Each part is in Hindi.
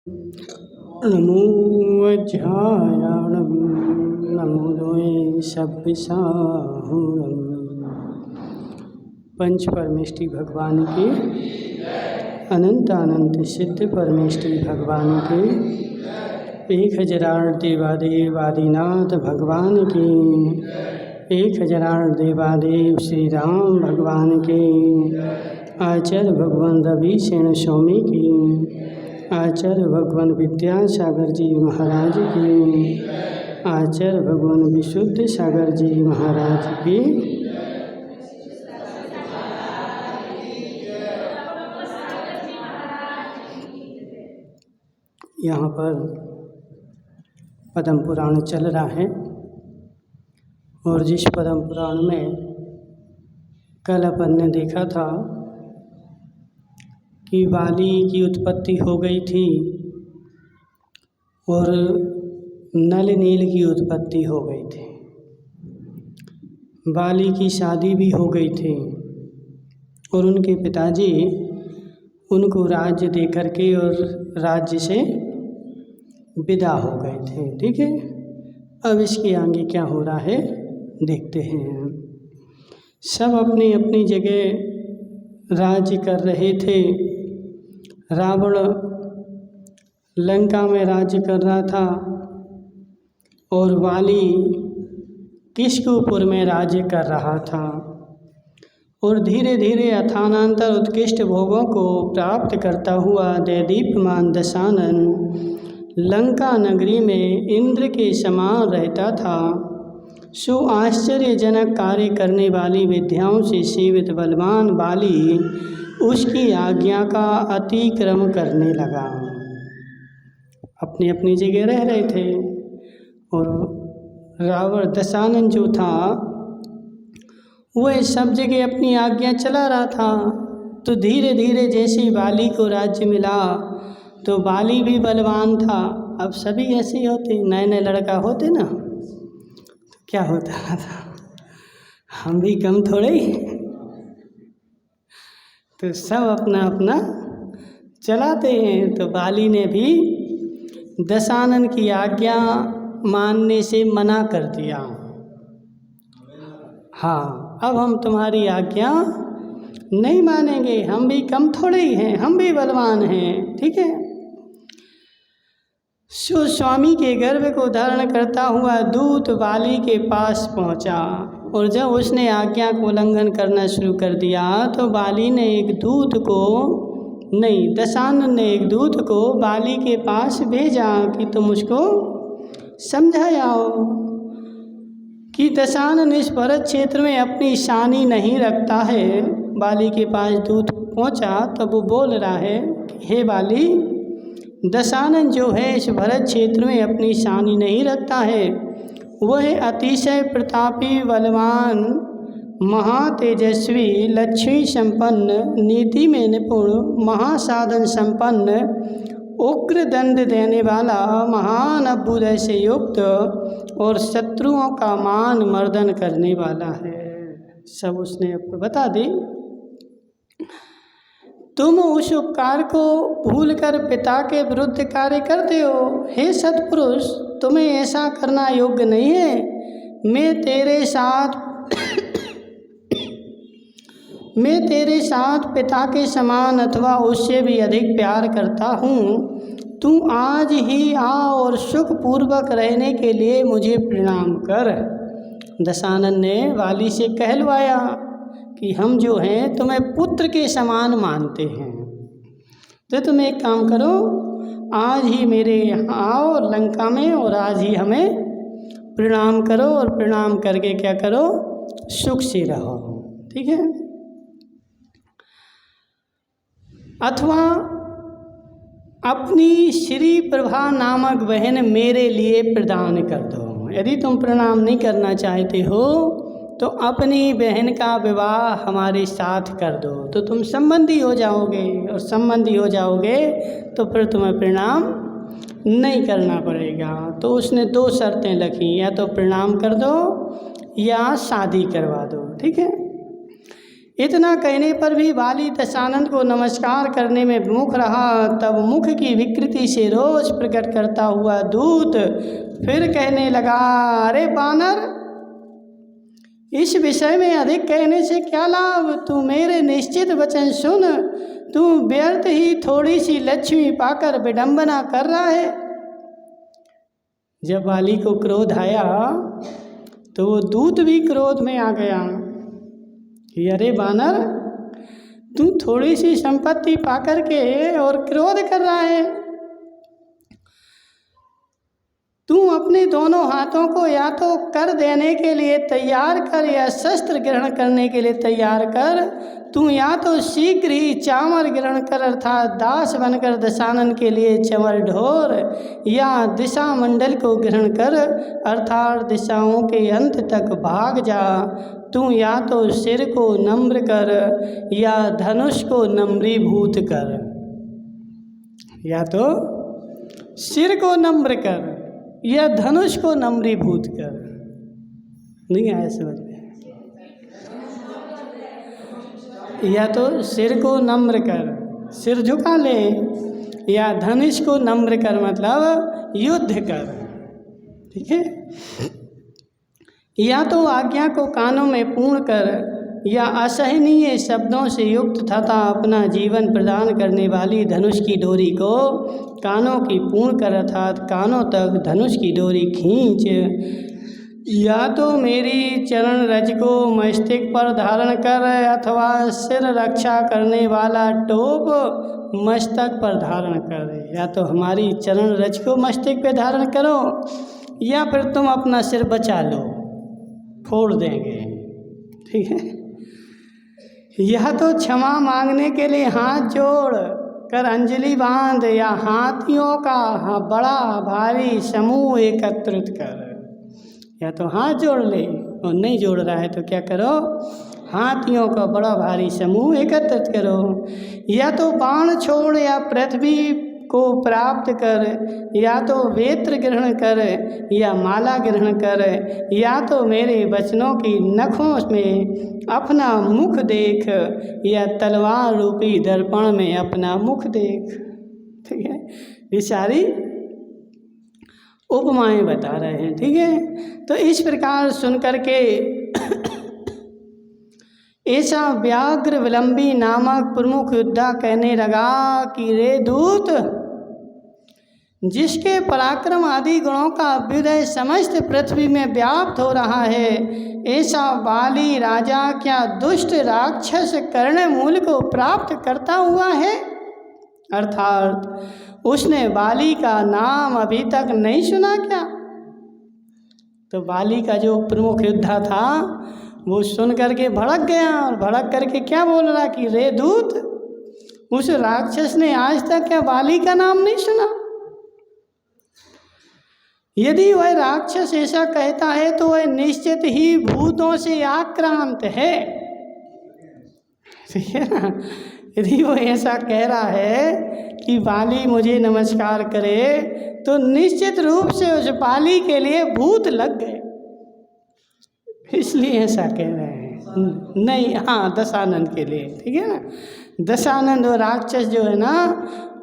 नमो वज्रायाणं नमो द्वये सब्बिसाहुणम्। पंच परमेष्टि भगवान के, अनंत अनंत सिद्ध परमेष्टि भगवान के, 1008 देवादेव आदिनाथ भगवान के, 1008 देवादेव श्री राम भगवान के, आचार्य भगवान रवि सेन स्वामी की, आचार्य भगवान विद्यासागर जी महाराज की, आचार्य भगवान विशुद्ध सागर जी महाराज की, यहाँ पर पद्म पुराण चल रहा है। और जिस पद्म पुराण में कल अपन ने देखा था कि बाली की उत्पत्ति हो गई थी और नल नील की उत्पत्ति हो गई थी। बाली की शादी भी हो गई थी और उनके पिताजी उनको राज्य दे करके और राज्य से विदा हो गए थे। ठीक है, अब इसके आगे क्या हो रहा है देखते हैं। सब अपनी अपनी जगह राज्य कर रहे थे। रावण लंका में राज्य कर रहा था और वाली किष्किपुर में राज्य कर रहा था। और धीरे धीरे अथानांतर उत्कृष्ट भोगों को प्राप्त करता हुआ दैदीप्यमान दशानन लंका नगरी में इंद्र के समान रहता था। सो आश्चर्यजनक कार्य करने वाली विद्याओं से सेवित बलवान बाली उसकी आज्ञा का अतिक्रम करने लगा। अपनी अपनी जगह रह रहे थे और रावण दशानन जो था वह सब जगह अपनी आज्ञा चला रहा था। तो धीरे धीरे जैसे बाली को राज्य मिला तो बाली भी बलवान था। अब सभी ऐसे ही होते, नए नए लड़का होते ना तो क्या होता था, हम भी कम थोड़े ही। तो सब अपना अपना चलाते हैं। तो बाली ने भी दशानन की आज्ञा मानने से मना कर दिया। हाँ, अब हम तुम्हारी आज्ञा नहीं मानेंगे, हम भी कम थोड़े ही हैं, हम भी बलवान हैं। ठीक है। सो स्वामी के गर्भ को धारण करता हुआ दूत बाली के पास पहुंचा और जब उसने आज्ञा को उल्लंघन करना शुरू कर दिया तो बाली ने दशानन ने एक दूत को बाली के पास भेजा कि तुम उसको समझाओ कि दशानन इस भरत क्षेत्र में अपनी शानी नहीं रखता है। बाली के पास दूत पहुंचा तब वो बोल रहा है कि हे बाली, दशानन जो है इस भरत क्षेत्र में अपनी शानी नहीं रखता है। वह अतिशय प्रतापी, बलवान, महातेजस्वी, लक्ष्मी संपन्न, नीति में निपुण, महासाधन संपन्न, उग्र दंड देने वाला, महान अभ्युदय से युक्त और शत्रुओं का मान मर्दन करने वाला है। सब उसने बता दी। तुम उस उपकार को भूलकर पिता के विरुद्ध कार्य करते हो। हे सत्पुरुष, तुम्हें ऐसा करना योग्य नहीं है। मैं तेरे साथ पिता के समान अथवा उससे भी अधिक प्यार करता हूँ। तू आज ही आ और सुखपूर्वक रहने के लिए मुझे प्रणाम कर। दशानन ने वाली से कहलवाया कि हम जो हैं तुम्हें पुत्र के समान मानते हैं, तो तुम एक काम करो, आज ही मेरे यहाँ आओ लंका में और आज ही हमें प्रणाम करो और प्रणाम करके क्या करो, सुख से रहो। ठीक है। अथवा अपनी श्री प्रभा नामक बहन मेरे लिए प्रदान कर दो। यदि तुम प्रणाम नहीं करना चाहते हो तो अपनी बहन का विवाह हमारे साथ कर दो, तो तुम संबंधी हो जाओगे और संबंधी हो जाओगे तो फिर तुम्हें प्रणाम नहीं करना पड़ेगा। तो उसने 2 शर्तें रखी, या तो प्रणाम कर दो या शादी करवा दो। ठीक है। इतना कहने पर भी बाली दशानन को नमस्कार करने में विमुख रहा। तब मुख की विकृति से रोष प्रकट करता हुआ दूत फिर कहने लगा, अरे बानर, इस विषय में अधिक कहने से क्या लाभ? तू मेरे निश्चित वचन सुन। तू व्यर्थ ही थोड़ी सी लक्ष्मी पाकर विडंबना कर रहा है। जब बाली को क्रोध आया तो वो दूत भी क्रोध में आ गया कि अरे बानर, तू थोड़ी सी संपत्ति पाकर के और क्रोध कर रहा है। तू अपने दोनों हाथों को या तो कर देने के लिए तैयार कर या शस्त्र ग्रहण करने के लिए तैयार कर। तू या तो शीघ्र ही चामर ग्रहण कर अर्थात दास बनकर दशानन के लिए चमर ढोर, या दिशा मंडल को ग्रहण कर अर्थात दिशाओं के अंत तक भाग जा। तू या तो सिर को नम्र कर या धनुष को नम्रीभूत कर। या तो सिर को नम्र कर या धनुष को नम्रीभूत कर। नहीं आया समझ में? या तो सिर को नम्र कर, सिर झुका ले, या धनुष को नम्र कर मतलब युद्ध कर। ठीक है? या तो आज्ञा को कानों में पूर्ण कर या असहनीय शब्दों से युक्त तथा अपना जीवन प्रदान करने वाली धनुष की डोरी को कानों की पूर्ण कर अर्थात कानों तक धनुष की डोरी खींच। या तो मेरी चरण रज को मस्तक पर धारण कर अथवा सिर रक्षा करने वाला टोप मस्तक पर धारण कर। या तो हमारी चरण रज को मस्तक पे धारण करो या फिर तुम अपना सिर बचा लो, फोड़ देंगे। ठीक है? यह तो क्षमा मांगने के लिए हाथ जोड़ कर अंजलि बांध या हाथियों का बड़ा भारी समूह एकत्रित कर। या तो हाथ जोड़ ले और नहीं जोड़ रहा है तो क्या करो, हाथियों का बड़ा भारी समूह एकत्रित करो। या तो बाण छोड़ या पृथ्वी को प्राप्त कर, या तो वेत्र ग्रहण कर या माला ग्रहण कर, या तो मेरे वचनों की नखों में अपना मुख देख या तलवार रूपी दर्पण में अपना मुख देख। ठीक है? ये सारी उपमाएं बता रहे हैं। ठीक है? तो इस प्रकार सुन करके ऐसा व्याघ्र विलंबी नामक प्रमुख योद्धा कहने लगा कि रे दूत, जिसके पराक्रम आदि गुणों का अभ्युदय समस्त पृथ्वी में व्याप्त हो रहा है, ऐसा बाली राजा क्या दुष्ट राक्षस कर्णमूल को प्राप्त करता हुआ है? अर्थात उसने बाली का नाम अभी तक नहीं सुना क्या? तो बाली का जो प्रमुख योद्धा था वो सुन करके भड़क गया और भड़क करके क्या बोल रहा कि रे दूत, उस राक्षस ने आज तक क्या बाली का नाम नहीं सुना? यदि वह राक्षस ऐसा कहता है तो वह निश्चित ही भूतों से आक्रांत है। ठीक है ना? यदि वो ऐसा कह रहा है कि बाली मुझे नमस्कार करे तो निश्चित रूप से उस बाली के लिए भूत लग गए, इसलिए ऐसा कह रहे हैं। नहीं, हाँ, दशानन के लिए। ठीक है ना? दशानन वो राक्षस जो है ना,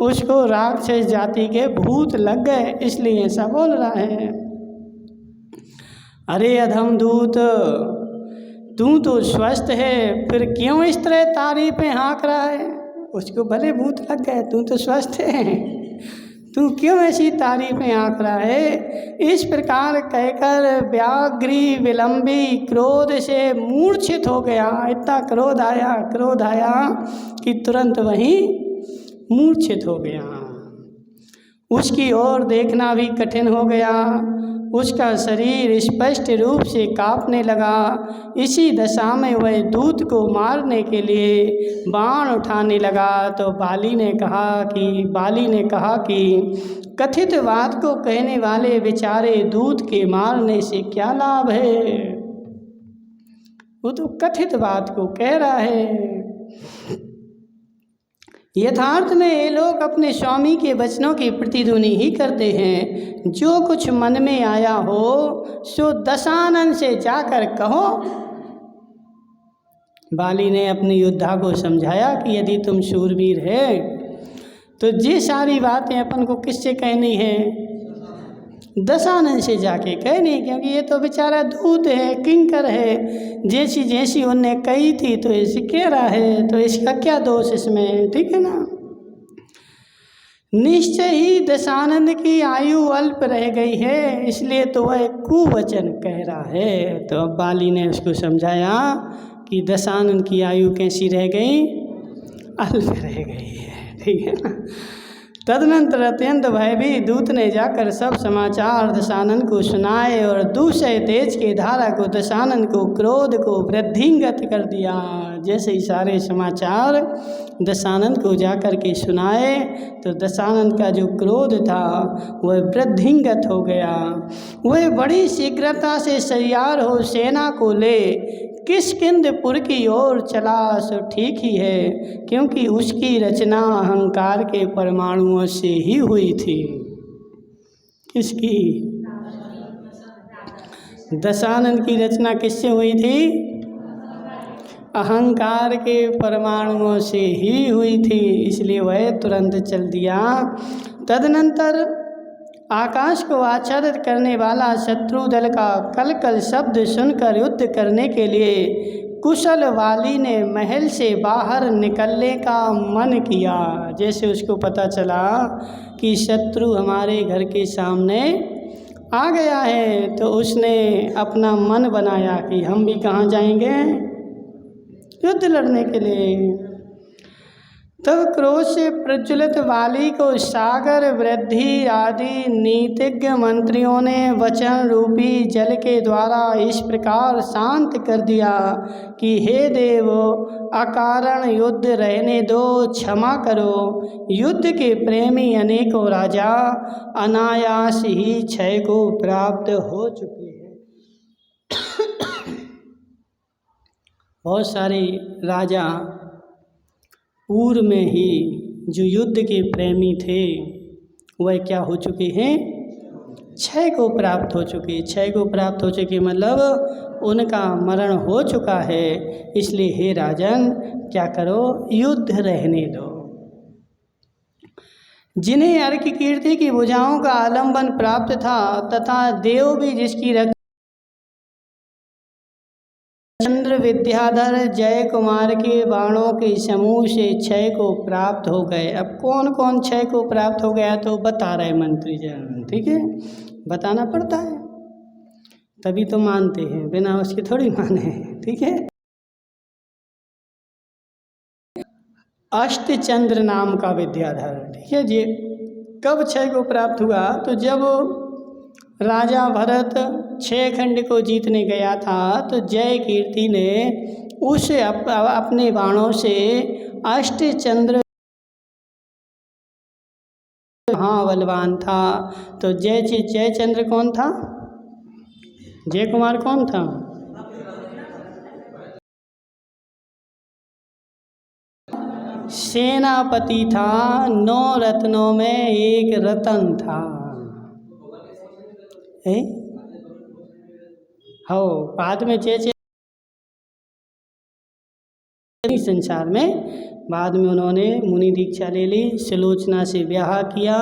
उसको राक्षस जाति के भूत लग गए, इसलिए ऐसा बोल रहा है। अरे अधम दूत, तू तो स्वस्थ है, फिर क्यों इस तरह तारीफें हाँक रहा है? उसको भले भूत लग गए, तू तो स्वस्थ है, तू क्यों ऐसी तारीफें हाँक रहा है? इस प्रकार कहकर व्याघ्री विलंबी क्रोध से मूर्छित हो गया। इतना क्रोध आया कि तुरंत वहीं मूर्छित हो गया। उसकी ओर देखना भी कठिन हो गया, उसका शरीर स्पष्ट रूप से कांपने लगा। इसी दशा में वह दूत को मारने के लिए बाण उठाने लगा तो बाली ने कहा कि कथित बात को कहने वाले बेचारे दूत के मारने से क्या लाभ है? वो तो कथित बात को कह रहा है। यथार्थ में ये लोग अपने स्वामी के वचनों की प्रतिध्वनि ही करते हैं। जो कुछ मन में आया हो सो दशानन से जाकर कहो। बाली ने अपने योद्धा को समझाया कि यदि तुम शूरवीर है तो ये सारी बातें अपन को किससे कहनी है? दशानन से जाके कहनी, क्योंकि ये तो बेचारा दूत है, किंकर है, जैसी जैसी उनने कही थी तो ऐसी कह रहा है, तो इसका क्या दोष इसमें, ठीक है ना। निश्चय ही दशानंद की आयु अल्प रह गई है, इसलिए तो वह कुवचन कह रहा है। तो अब बाली ने उसको समझाया कि दशानंद की आयु कैसी रह गई? अल्प रह गई है, ठीक है ना। तदनंतर अत्यंत भयभीत दूत ने जाकर सब समाचार दशानंद को सुनाए और दूसरे तेज के धारा को दशानंद को क्रोध को वृद्धिंगत कर दिया। जैसे ही सारे समाचार दशानंद को जाकर के सुनाए तो दशानंद का जो क्रोध था वह वृद्धिंगत हो गया। वह बड़ी शीघ्रता से सैयार हो सेना को ले किष्किंधपुर की ओर चला। सो ठीक ही है, क्योंकि उसकी रचना अहंकार के परमाणुओं से ही हुई थी। किसकी? दशानंद की रचना किससे हुई थी? अहंकार के परमाणुओं से ही हुई थी, इसलिए वह तुरंत चल दिया। तदनंतर आकाश को आच्छादित करने वाला शत्रु दल का कलकल शब्द सुनकर युद्ध करने के लिए कुशल वाली ने महल से बाहर निकलने का मन किया। जैसे उसको पता चला कि शत्रु हमारे घर के सामने आ गया है तो उसने अपना मन बनाया कि हम भी कहाँ जाएंगे? युद्ध लड़ने के लिए। तब क्रोध से प्रज्वलित वाली को सागर वृद्धि आदि नीतिज्ञ मंत्रियों ने वचन रूपी जल के द्वारा इस प्रकार शांत कर दिया कि हे देव, अकारण युद्ध रहने दो, क्षमा करो। युद्ध के प्रेमी अनेकों राजा अनायास ही क्षय को प्राप्त हो चुके हैं। बहुत सारे राजा पूर्व में ही जो युद्ध के प्रेमी थे वह क्या हो चुके हैं? क्षय को प्राप्त हो चुके। क्षय को प्राप्त हो चुके मतलब उनका मरण हो चुका है। इसलिए हे राजन, क्या करो? युद्ध रहने दो। जिन्हें अर्क कीर्ति की भुजाओं का आलंबन प्राप्त था तथा देव भी जिसकी चंद्र विद्याधर जय कुमार के बाणों के समूह से क्षय को प्राप्त हो गए। अब कौन कौन क्षय को प्राप्त हो गया तो बता रहे मंत्री जन, ठीक है, बताना पड़ता है तभी तो मानते हैं, बिना उसके थोड़ी माने, ठीक है। अष्टचंद्र नाम का विद्याधर, ठीक है जी। कब क्षय को प्राप्त हुआ? तो जब राजा भरत 6 खंड को जीतने गया था तो जय कीर्ति ने उसे अपने बाणों से अष्टचंद्र, हाँ बलवान था। तो जयचंद्र कौन था? जय कुमार कौन था? सेनापति था। 9 रत्नों में एक रतन था। हो बाद में संसार में बाद में उन्होंने मुनि दीक्षा ले ली, सुलोचना से ब्याह किया।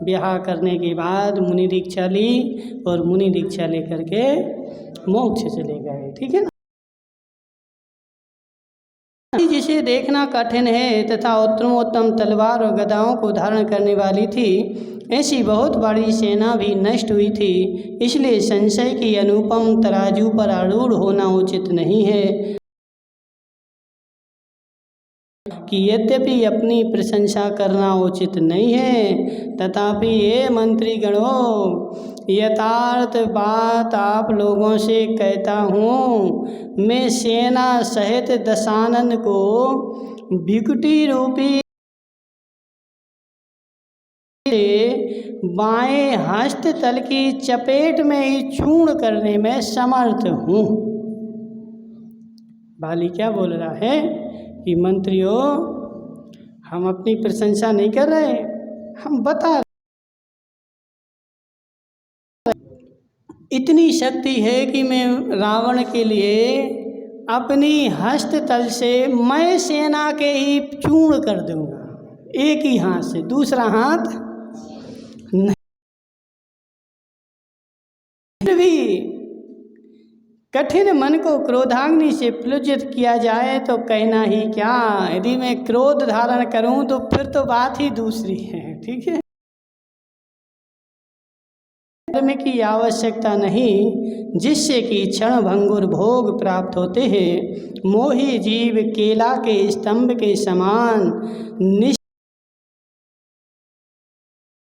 ब्याह करने के बाद मुनि दीक्षा ली और मुनि दीक्षा लेकर के मोक्ष चले गए, ठीक है ना। जिसे देखना कठिन है तथा उत्तमोत्तम तलवार और गदाओं को धारण करने वाली थी, ऐसी बहुत बड़ी सेना भी नष्ट हुई थी। इसलिए संशय की अनुपम तराजू पर आरूढ़ होना उचित नहीं है कि यद्यपि अपनी प्रशंसा करना उचित नहीं है, तथापि ये मंत्रीगणों, यथार्थ बात आप लोगों से कहता हूँ। मैं सेना सहित दशानन को विकुटी रूपी बाएं हस्त तल की चपेट में ही चूर्ण करने में समर्थ हूँ। बाली क्या बोल रहा है कि मंत्रियों, हम अपनी प्रशंसा नहीं कर रहे, हम बता रहे इतनी शक्ति है कि मैं रावण के लिए अपनी हस्ततल से मैं सेना के ही चूर्ण कर दूंगा, एक ही हाथ से, दूसरा हाथ नहीं। फिर भी कठिन मन को क्रोधाग्नि से प्लुजित किया जाए तो कहना ही क्या। यदि मैं क्रोध धारण करूं तो फिर तो बात ही दूसरी है। ठीक है, कर्म की आवश्यकता नहीं जिससे कि क्षण भंगुर भोग प्राप्त होते हैं। मोही जीव केला के स्तंभ के समान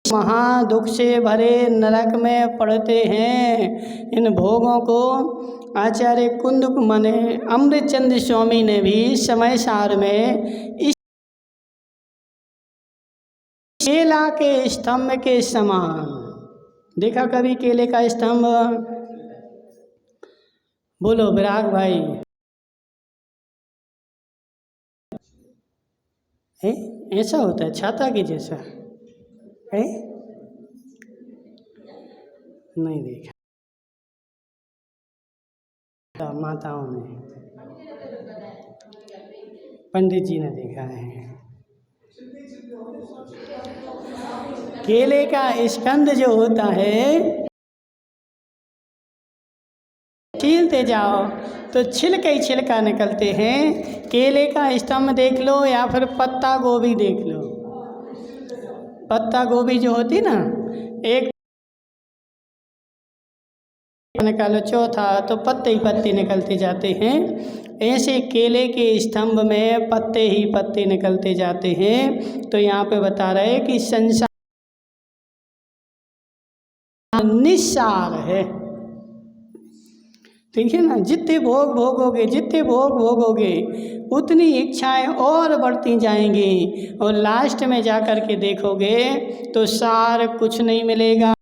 महादुख से भरे नरक में पड़ते हैं। इन भोगों को आचार्य कुंदक मने अमृतचंद्र स्वामी ने भी समय सार में इस केला के स्तंभ के समान देखा। कभी केले का स्तंभ? बोलो विराग भाई, है ऐसा होता है छाता के जैसा है? नहीं देखा माताओं ने, पंडित जी ने देखा है। केले का स्कंद जो होता है, छीलते जाओ तो छिलका ही छिलका निकलते हैं। केले का स्तंभ देख लो या फिर पत्ता गोभी देख लो। पत्ता गोभी जो होती ना, एक निकालो चौथा तो पत्ते ही पत्ते निकलते जाते हैं। ऐसे केले के स्तंभ में पत्ते ही पत्ते निकलते जाते हैं। तो यहाँ पे बता रहे कि संसार निस्सार है। ठीक है ना, जितने भोग भोगोगे, जितने भोग भोगोगे उतनी इच्छाएं और बढ़ती जाएंगी और लास्ट में जा कर के देखोगे तो सार कुछ नहीं मिलेगा।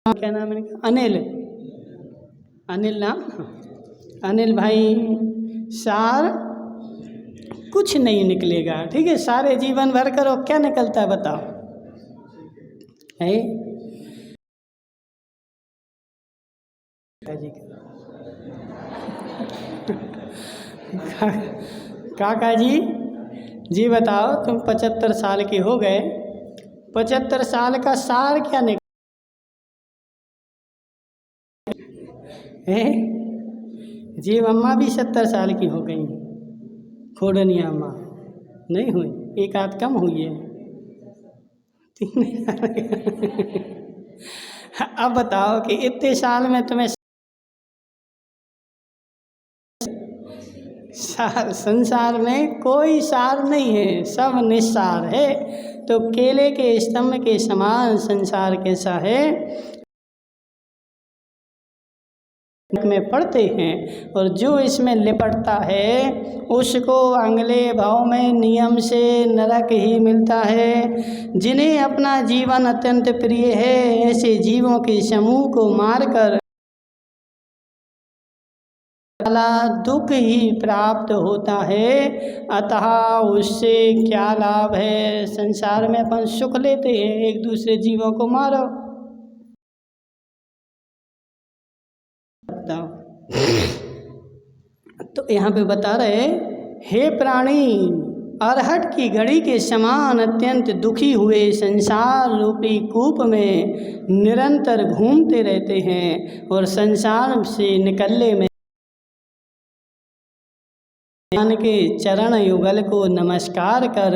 क्या नाम है? अनिल, अनिल नाम, अनिल भाई, सार कुछ नहीं निकलेगा। ठीक है, सारे जीवन भर करो क्या निकलता है बताओ? है काका जी बताओ, तुम 75 साल के हो गए, 75 साल का सार क्या निकल है? जी अम्मा भी 70 साल की हो गई, खोडनिया अम्मा नहीं हुई, एक आध कम हुई है। अब बताओ कि इतने साल में तुम्हें संसार में कोई सार नहीं है, सब निस्सार है। तो केले के स्तंभ के समान संसार कैसा है में पड़ते हैं, और जो इसमें लिपटता है उसको अगले भाव में नियम से नरक ही मिलता है। जिन्हें अपना जीवन अत्यंत प्रिय है, ऐसे जीवों के समूह को मारकर दुख ही प्राप्त होता है। अतः उससे क्या लाभ है? संसार में अपन सुख लेते हैं, एक दूसरे जीवों को मारो। तो यहाँ पे बता रहे, हे प्राणी, अरहट की घड़ी के समान अत्यंत दुखी हुए संसार रूपी कूप में निरंतर घूमते रहते हैं और संसार से निकलने में भगवान के चरण युगल को नमस्कार कर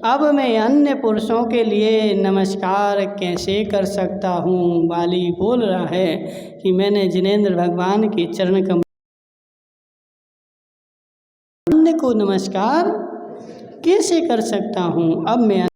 अब मैं अन्य पुरुषों के लिए नमस्कार कैसे कर सकता हूँ। बाली बोल रहा है कि मैंने जिनेंद्र भगवान के चरण कमल अन्य को नमस्कार कैसे कर सकता हूँ। अब मैं